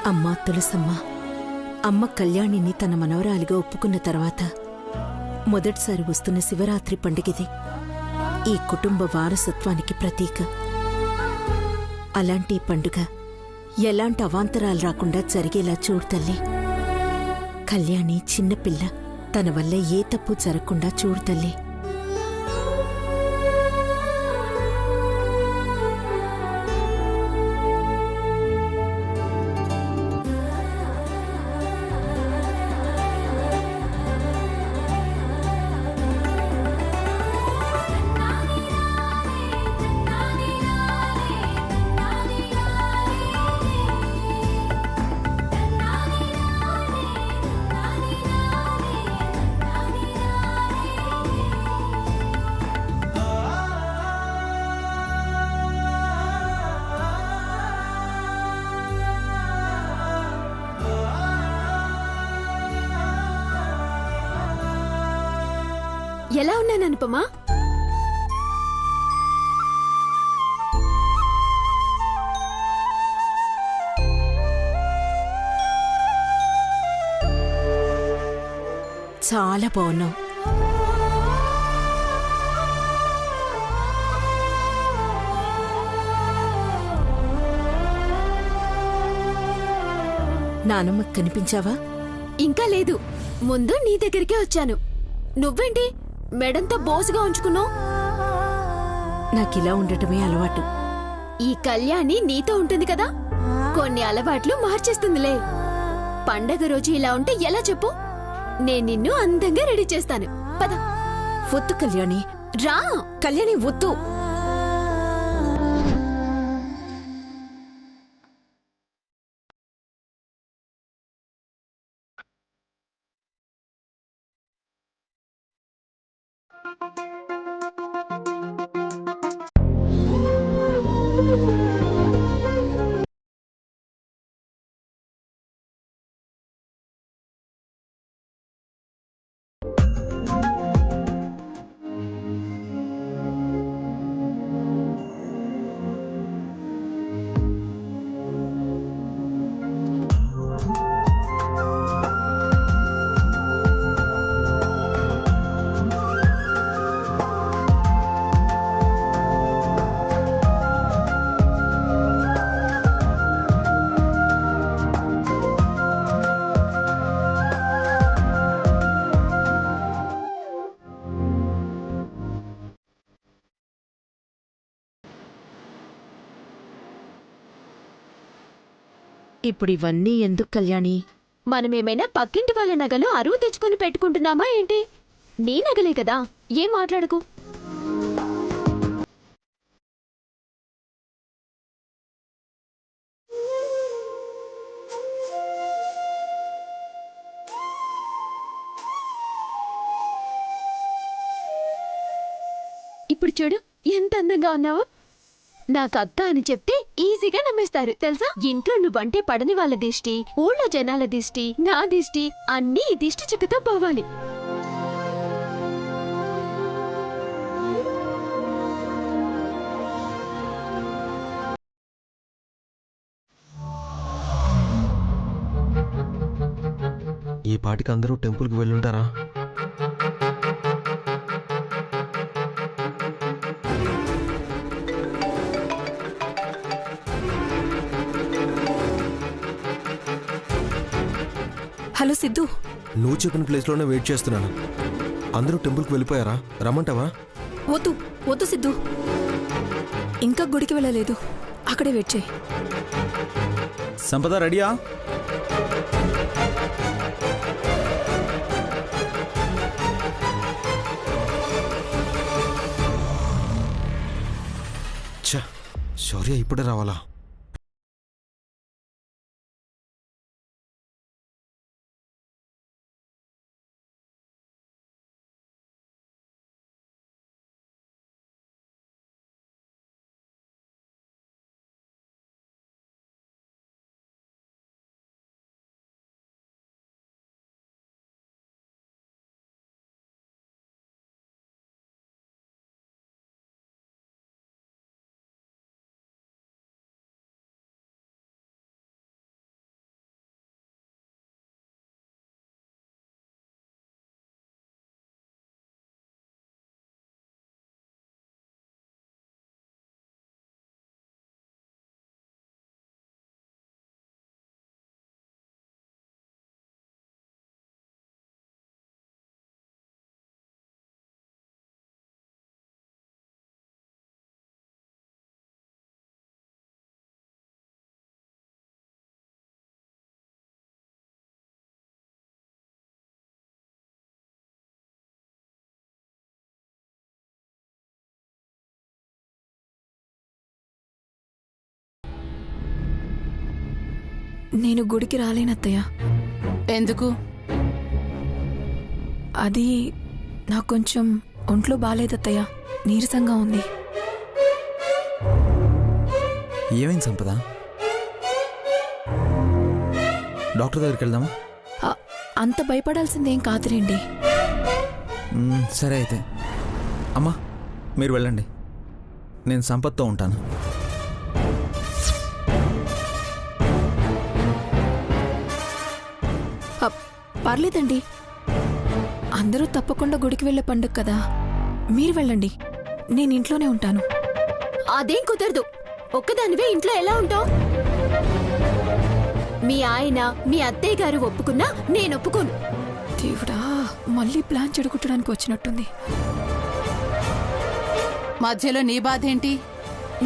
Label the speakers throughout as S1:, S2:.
S1: అమ్మా తులసమ్మ, అమ్మ కళ్యాణిని తన మనవరాలిగా ఒప్పుకున్న తర్వాత మొదటిసారి వస్తున్న శివరాత్రి పండుగిది. ఈ కుటుంబ వారసత్వానికి ప్రతీక. అలాంటి పండుగ ఎలాంటి అవాంతరాలు రాకుండా జరిగేలా చూడు తల్లి. కళ్యాణి చిన్నపిల్ల, తన వల్ల ఏ తప్పు జరగకుండా చూడు తల్లి.
S2: ఎలా ఉన్నాను అనుపమా?
S1: చాలా బాగున్నావు. నానమ్మకు కనిపించావా?
S2: ఇంకా లేదు. ముందు నీ దగ్గరికే వచ్చాను. నువ్వేంటి మెడంతో బోసుగా ఉంచుకున్నావు?
S1: నాకిలా ఉండటమే అలవాటు.
S2: ఈ కళ్యాణి నీతో ఉంటుంది కదా, కొన్ని అలవాట్లు మార్చేస్తుందిలే. పండగ రోజు ఇలా ఉంటే ఎలా చెప్పు? నేను నిన్ను అందంగా రెడీ చేస్తాను. పద.
S1: వద్దు కళ్యాణి.
S2: రా.
S1: కళ్యాణి వద్దు. ఇప్పుడు ఇవన్నీ ఎందుకు కళ్యాణి?
S2: మనమేమైనా పక్కింటి వాళ్ళ నగలు అరువు తెచ్చుకుని పెట్టుకుంటున్నామా ఏంటి? నీ నగలే కదా, ఏం మాట్లాడకు. ఇప్పుడు చూడు ఎంత అందంగా ఉన్నావో. నాకు అత్త అని చెప్తే ఈజీగా నమ్మేస్తారు తెలుసా? ఇంట్లో నువ్వంటే పడని వాళ్ళ దిష్టి, ఊళ్ళో జనాల దిష్టి, నా దిష్టి అన్నీ ఈ దిష్టి చుక్కతో పోవాలి.
S3: ఈ పాటికి అందరూ టెంపుల్కి వెళ్ళుంటారా?
S1: హలో సిద్ధు.
S3: నువ్వు చెప్పిన ప్లేస్లోనే వెయిట్ చేస్తున్నాను. అందరూ టెంపుల్కి వెళ్ళిపోయారా? రమ్మంటావా?
S1: వద్దు వద్దు సిద్ధు, ఇంకా గుడికి వెళ్ళలేదు. అక్కడే వెయిట్ చేయి.
S4: సంపద రెడీయా?
S3: శౌర్య ఇప్పుడే రావాలా?
S5: నేను గుడికి రాలేనత్తయ్య.
S6: ఎందుకు?
S5: అది నాకు కొంచెం ఒంట్లో బాలేదత్తయ్య, నీరసంగా ఉంది.
S4: ఏమైంది సంపద? డాక్టర్ దగ్గరికి వెళ్దామా?
S5: అంత భయపడాల్సిందేం కాదులేండి.
S4: సరే అయితే. అమ్మా మీరు వెళ్ళండి, నేను సంపత్తో ఉంటాను.
S5: పర్లేదండి, అందరూ తప్పకుండా గుడికి వెళ్ళే పండుగ కదా, మీరు వెళ్ళండి, నేను ఇంట్లోనే ఉంటాను.
S2: అదేం కుదరదు. ఒక్కదానివే ఇంట్లో ఎలా ఉంటావు? మీ ఆయన మీ అత్తయ్య గారు ఒప్పుకున్నా నేను ఒప్పుకోను.
S5: దేవుడా, మళ్ళీ ప్లాన్ చెడగొట్టడానికి వచ్చినట్టుంది.
S6: మధ్యలో నీ బాధ ఏంటి?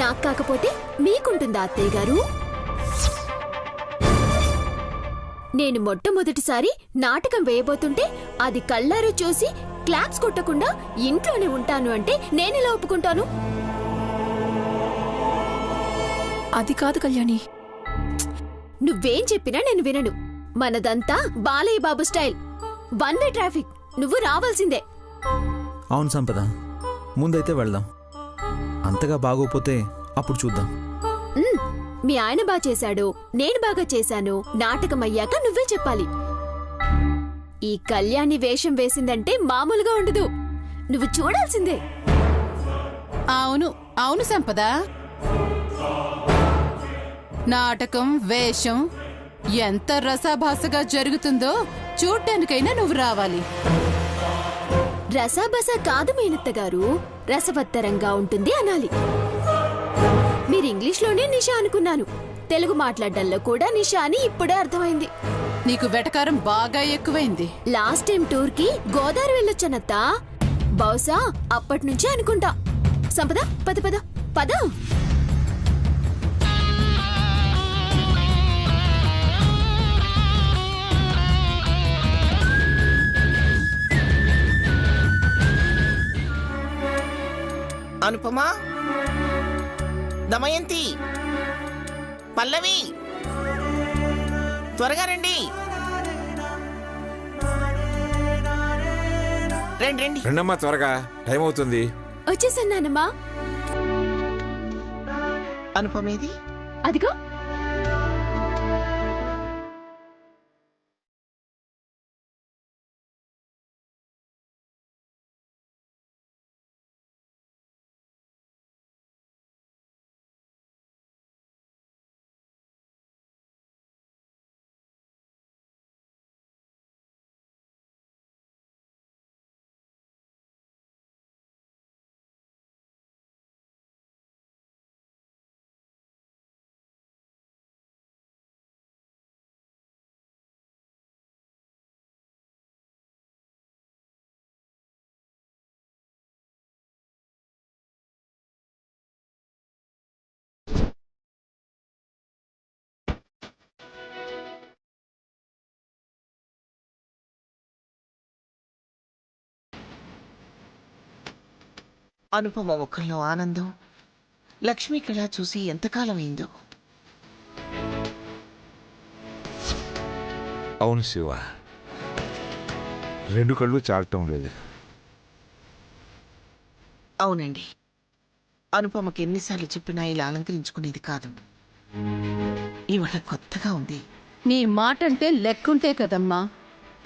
S2: నాకు కాకపోతే మీకుంటుందా అత్తయ్య గారు? నేను మొట్టమొదటిసారి నాటకం వేయబోతుంటే అది కళ్ళారు చూసి క్లాప్స్ కొట్టకుండా ఇంట్లోనే ఉంటాను అంటే నేనెలా ఒప్పుకుంటాను?
S5: అది కాదు కళ్యాణి.
S2: నువ్వేం చెప్పినా నేను వినను. మనదంతా Balayya Babu style, one way traffic. నువ్వు రావాల్సిందే.
S4: అవును సంపద, ముందైతే వెళ్దాం. అంతగా బాగోపోతే అప్పుడు చూద్దాం.
S2: మీ ఆయన బాగా చేశాడు, నేను బాగా చేశాను, నాటకం అయ్యాక నువ్వే చెప్పాలి. ఈ కళ్యాణి వేషం వేసిందంటే మామూలుగా ఉండదు. నువ్వు చూడాల్సిందే.
S6: అవును అవును సంపద, నాటకం వేషం ఎంత రసాభాసగా జరుగుతుందో చూడ్డానికైనా నువ్వు రావాలి.
S2: రసాబస కాదు మేనత్త గారు, రసవత్తరంగా ఉంటుంది అనాలి. మీరు ఇంగ్లీష్లోనే నిషా అనుకున్నాను, తెలుగు మాట్లాడడంలో కూడా నిషా అని ఇప్పుడే అర్థమైంది.
S6: నీకు వెటకారం బాగా ఎక్కువైంది.
S2: లాస్ట్ టైం టూర్ కి గోదావరి వెళ్ళొచ్చానత్తా, బహుశా అప్పటి నుంచే అనుకుంటా. సంపద పద పద పద.
S7: అనుపమా, దమయంతి, పల్లవి, త్వరగా రండి. రండి రండి.
S8: రెండమ్మా, త్వరగా, టైం అవుతుంది.
S2: వచ్చేసన్నానమ్మా.
S7: అనుపమేది?
S2: అదిగో.
S7: అనుపమ ముఖంలో ఆనందం, లక్ష్మి కళ చూసి ఎంతకాలం అయిందో.
S8: అవును శివ, రెండు కళ్ళు చాలటం లేదు.
S7: అవునండి, అనుపమకి ఎన్నిసార్లు చెప్పినా ఇలా అలంకరించుకునేది కాదు. ఇవాళ కొత్తగా ఉంది.
S6: నీ మాటంటే లెక్కుంటే కదమ్మా,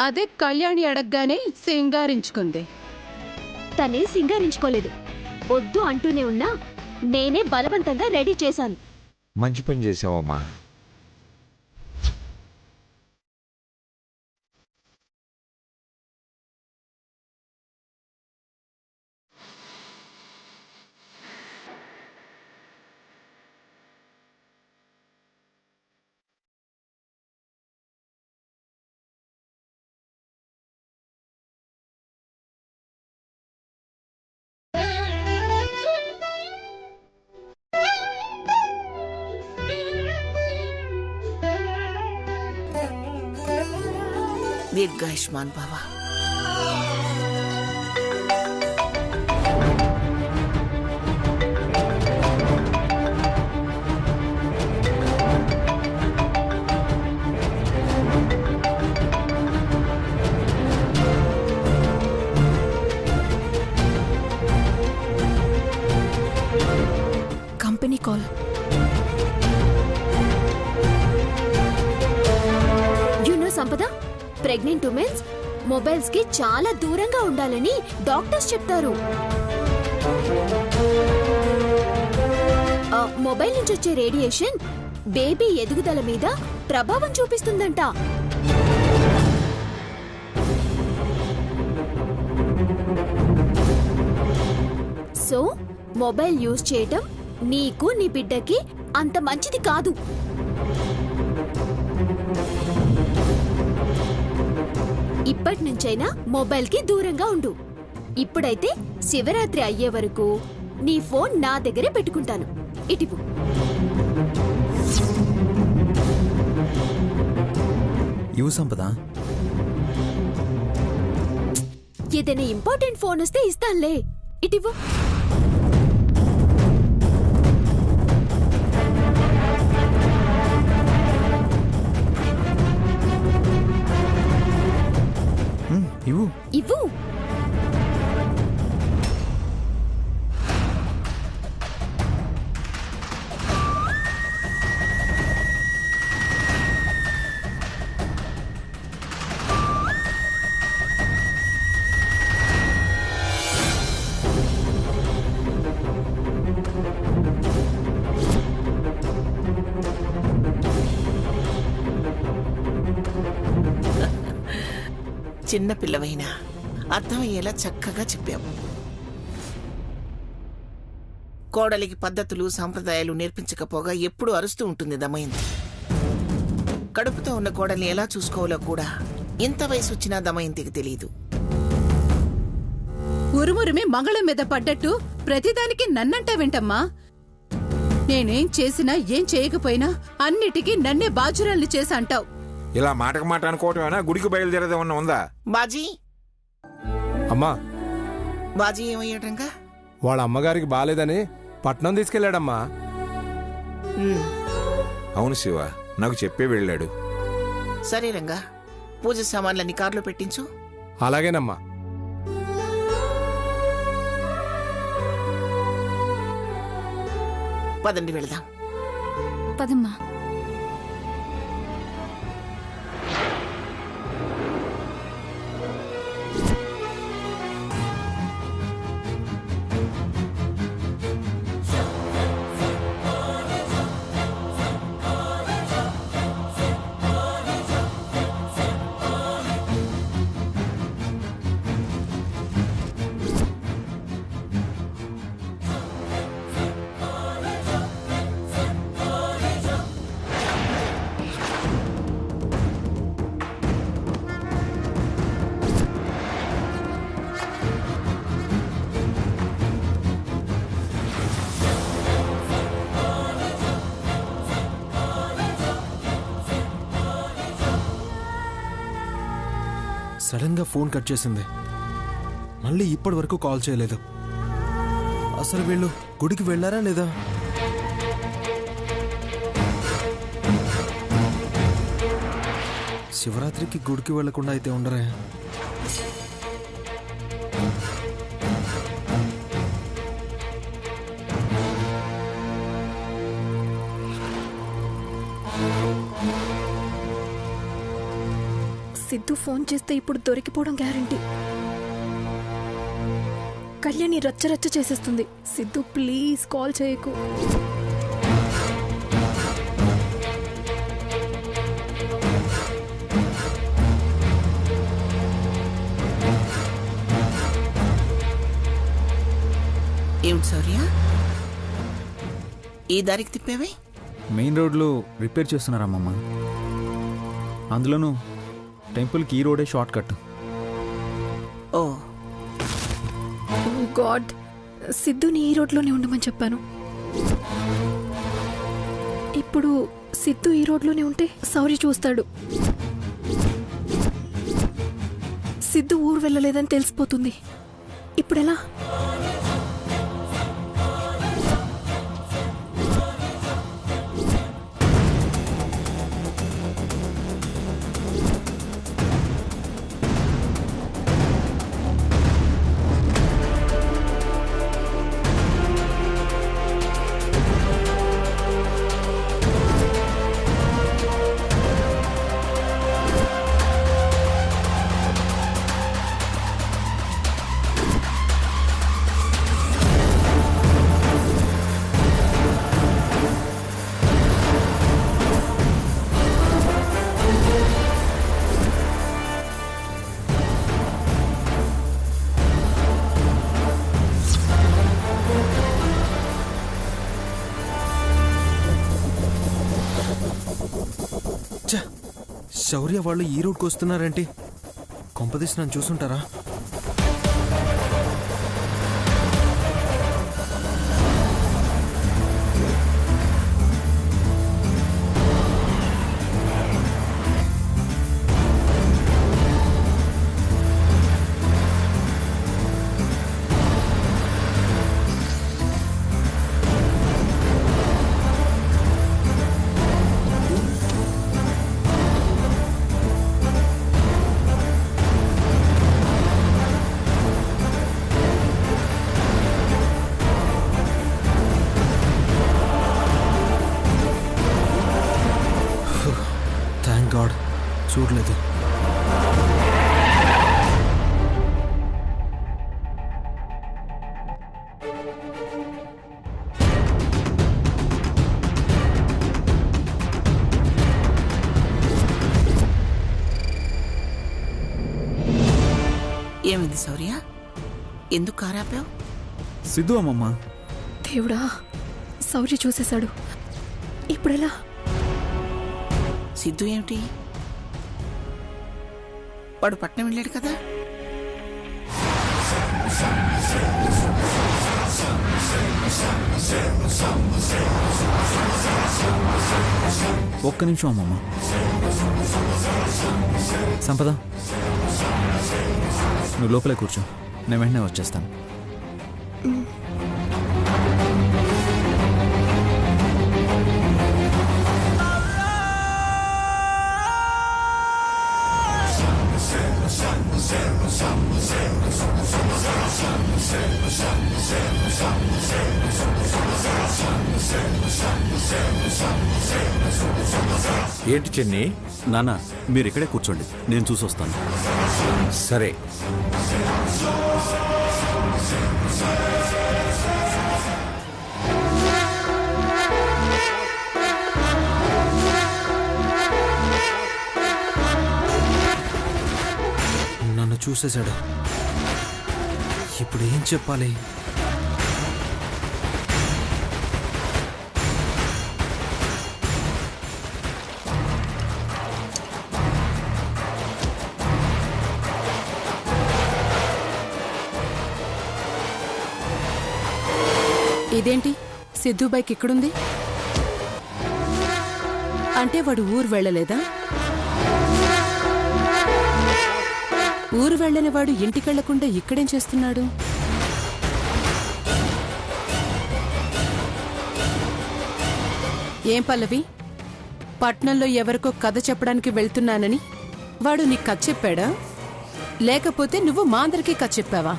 S6: అదే కళ్యాణి అడగగానే సింగారించుకుంది.
S2: తనే సింగారించుకోలేదు, వద్దు అంటూనే ఉన్నా నేనే బలవంతంగా రెడీ చేశాను.
S8: మంచి పని చేసావమ్మా.
S7: దీర్ఘాయుష్మాన్ భవ.
S2: సంపద, ప్రెగ్నెంట్ ఉమెన్స్ మొబైల్స్ కి చాలా దూరంగా ఉండాలని డాక్టర్స్ చెప్తారు. మొబైల్ నుంచి వచ్చే రేడియేషన్ బేబీ ఎదుగుదల మీద ప్రభావం చూపిస్తుందంట. సో మొబైల్ యూజ్ చేయటం నీకు నీ బిడ్డకి అంత మంచిది కాదు. ఇప్పటి నుంచైనా మొబైల్ కి దూరంగా ఉండు. ఇప్పుడైతే శివరాత్రి అయ్యే వరకు నీ ఫోన్ నా దగ్గరే పెట్టుకుంటాను. ఇటిపు.
S4: ఇవ్వు సంపద.
S2: ఏదైనా ఇంపార్టెంట్ ఫోన్ వస్తే ఇస్తానులే. ఇటివు.
S4: ఇవ్వు.
S2: ఇవ్వు.
S7: చిన్న పిల్లవైనా అర్థమయ్యేలా చక్కగా చెప్పావు. కోడలికి పద్ధతులు సాంప్రదాయాలు నేర్పించకపోగా ఎప్పుడూ అరుస్తూ ఉంటుంది దమయంతి. కడుపుతో ఉన్న కోడల్ని ఎలా చూసుకోవాలో కూడా ఇంత వయసు వచ్చినా దమయంతికి తెలియదు.
S6: ఉరుమురిమి మంగళం మీద పడ్డట్టు ప్రతిదానికి నన్నంటే వింటమ్మా. నేనేం చేసినా ఏం చేయకపోయినా అన్నిటికీ నన్నే బాజురాల్ని చేసి అంటావు.
S8: ఇలా మాటకు మాట అనుకోవటమేనా? గుడికి బయలుదేరేదేమన్నా ఉందా?
S7: బాజీ
S3: అమ్మా,
S7: బాజీ ఏమయ్యాడంగా?
S3: వాళ్ళ అమ్మగారికి బాలేదని పట్నం తీసుకెళ్లాడమ్మా.
S8: అవును శివ, నాకు చెప్పే వెళ్ళాడు.
S7: సరే రంగా, పూజ సామాన్లన్నీ కారులో పెట్టించు.
S3: అలాగేనమ్మా.
S7: పదండి వెళదాం.
S5: పదమ్మా.
S3: సడన్ గా ఫోన్ కట్ చేసింది. మళ్ళీ ఇప్పటి వరకు కాల్ చేయలేదు. అసలు వీళ్ళు గుడికి వెళ్ళారా లేదా? శివరాత్రికి గుడికి వెళ్లకుండా అయితే ఉండరే.
S5: సిద్ధు ఫోన్ చేస్తే ఇప్పుడు దొరికిపోవడం గ్యారంటీ. కళ్యాణి రచ్చరచ్చ చేసేస్తుంది. సిద్ధు ప్లీజ్ కాల్ చేయకు.
S7: ఏమిటి శౌర్య, ఈ దారికి తిప్పేవే?
S4: మెయిన్ రోడ్లో రిపేర్ చేస్తున్నారమ్మమ్మ. అందులోనూ టెంపుల్కి ఈ రోడే షార్ట్ కట్.
S7: ఓ
S5: గాడ్, సిద్ధుని ఈ రోడ్లోనే ఉండమని చెప్పాను. ఇప్పుడు సిద్ధు ఈ రోడ్లోనే ఉంటే సౌరి చూస్తాడు. సిద్ధు ఊరు వెళ్ళలేదని తెలిసిపోతుంది. ఇప్పుడెలా?
S3: ఛ! శౌర్య వాళ్ళు ఈ రోడ్కి వస్తున్నారేంటి? కొంపదీసి నన్ను చూసుంటారా? థ్యాంక్ గాడ్ చూడలేదు.
S7: ఏమైంది శౌర్య? ఎందుకు కారాపావు?
S4: సిద్ధు అమ్మమ్మ.
S5: దేవుడా, శౌర్య చూసేశాడు. ఇప్పుడెలా?
S7: సిద్ధు ఏమిటి? వాడు పట్నం వెళ్ళాడు కదా?
S4: ఒక్క నిమిషం అమ్మమ్మ. సంపద, నువ్వు లోపలే కూర్చో, నేను వెంటనే వచ్చేస్తాను.
S8: ఏంటి చెన్ని?
S9: నాన్న, మీరు ఇక్కడే కూర్చోండి, నేను చూసొస్తాను.
S8: సరే.
S3: నన్ను చూసేశాడు. ఇప్పుడు ఏం చెప్పాలి?
S6: ఇదేంటి సిద్ధు బైక్ ఇక్కడుంది? అంటే వాడు ఊరు వెళ్ళలేదా? ఊరు వెళ్ళని వాడు ఇంటికెళ్లకుండా ఇక్కడేం చేస్తున్నాడు? ఏం పల్లవి, పట్నంలో ఎవరికో కథ చెప్పడానికి వెళ్తున్నానని వాడు నీకు కథ చెప్పాడా? లేకపోతే నువ్వు మా అందరికీ కథ చెప్పావా?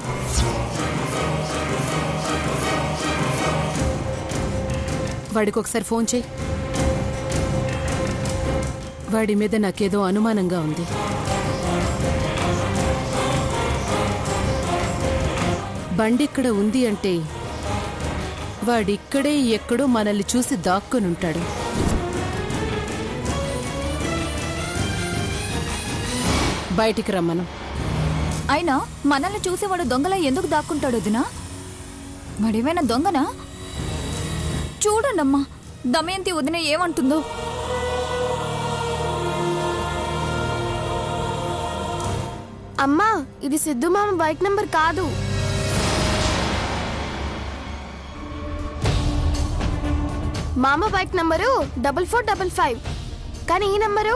S6: వాడికి ఒకసారి ఫోన్ చేయి. వాడి మీద నాకేదో అనుమానంగా ఉంది. బండిక్కడ ఉంది అంటే వాడిక్కడే ఎక్కడో మనల్ని చూసి దాక్కునుంటాడు. బయటికి రమ్మను.
S10: అయినా మనల్ని చూసేవాడు దొంగలా ఎందుకు దాక్కుంటాడు వదినా? వాడేమైనా దొంగనా? చూడండమ్మా, దమయంతి వదిన ఏమంటుందో.
S2: అమ్మా, ఇది సిద్ధు మామ బైక్ నంబర్ కాదు. మామ బైక్ నంబరు 4455, కానీ ఈ నంబరు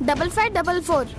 S2: 5544.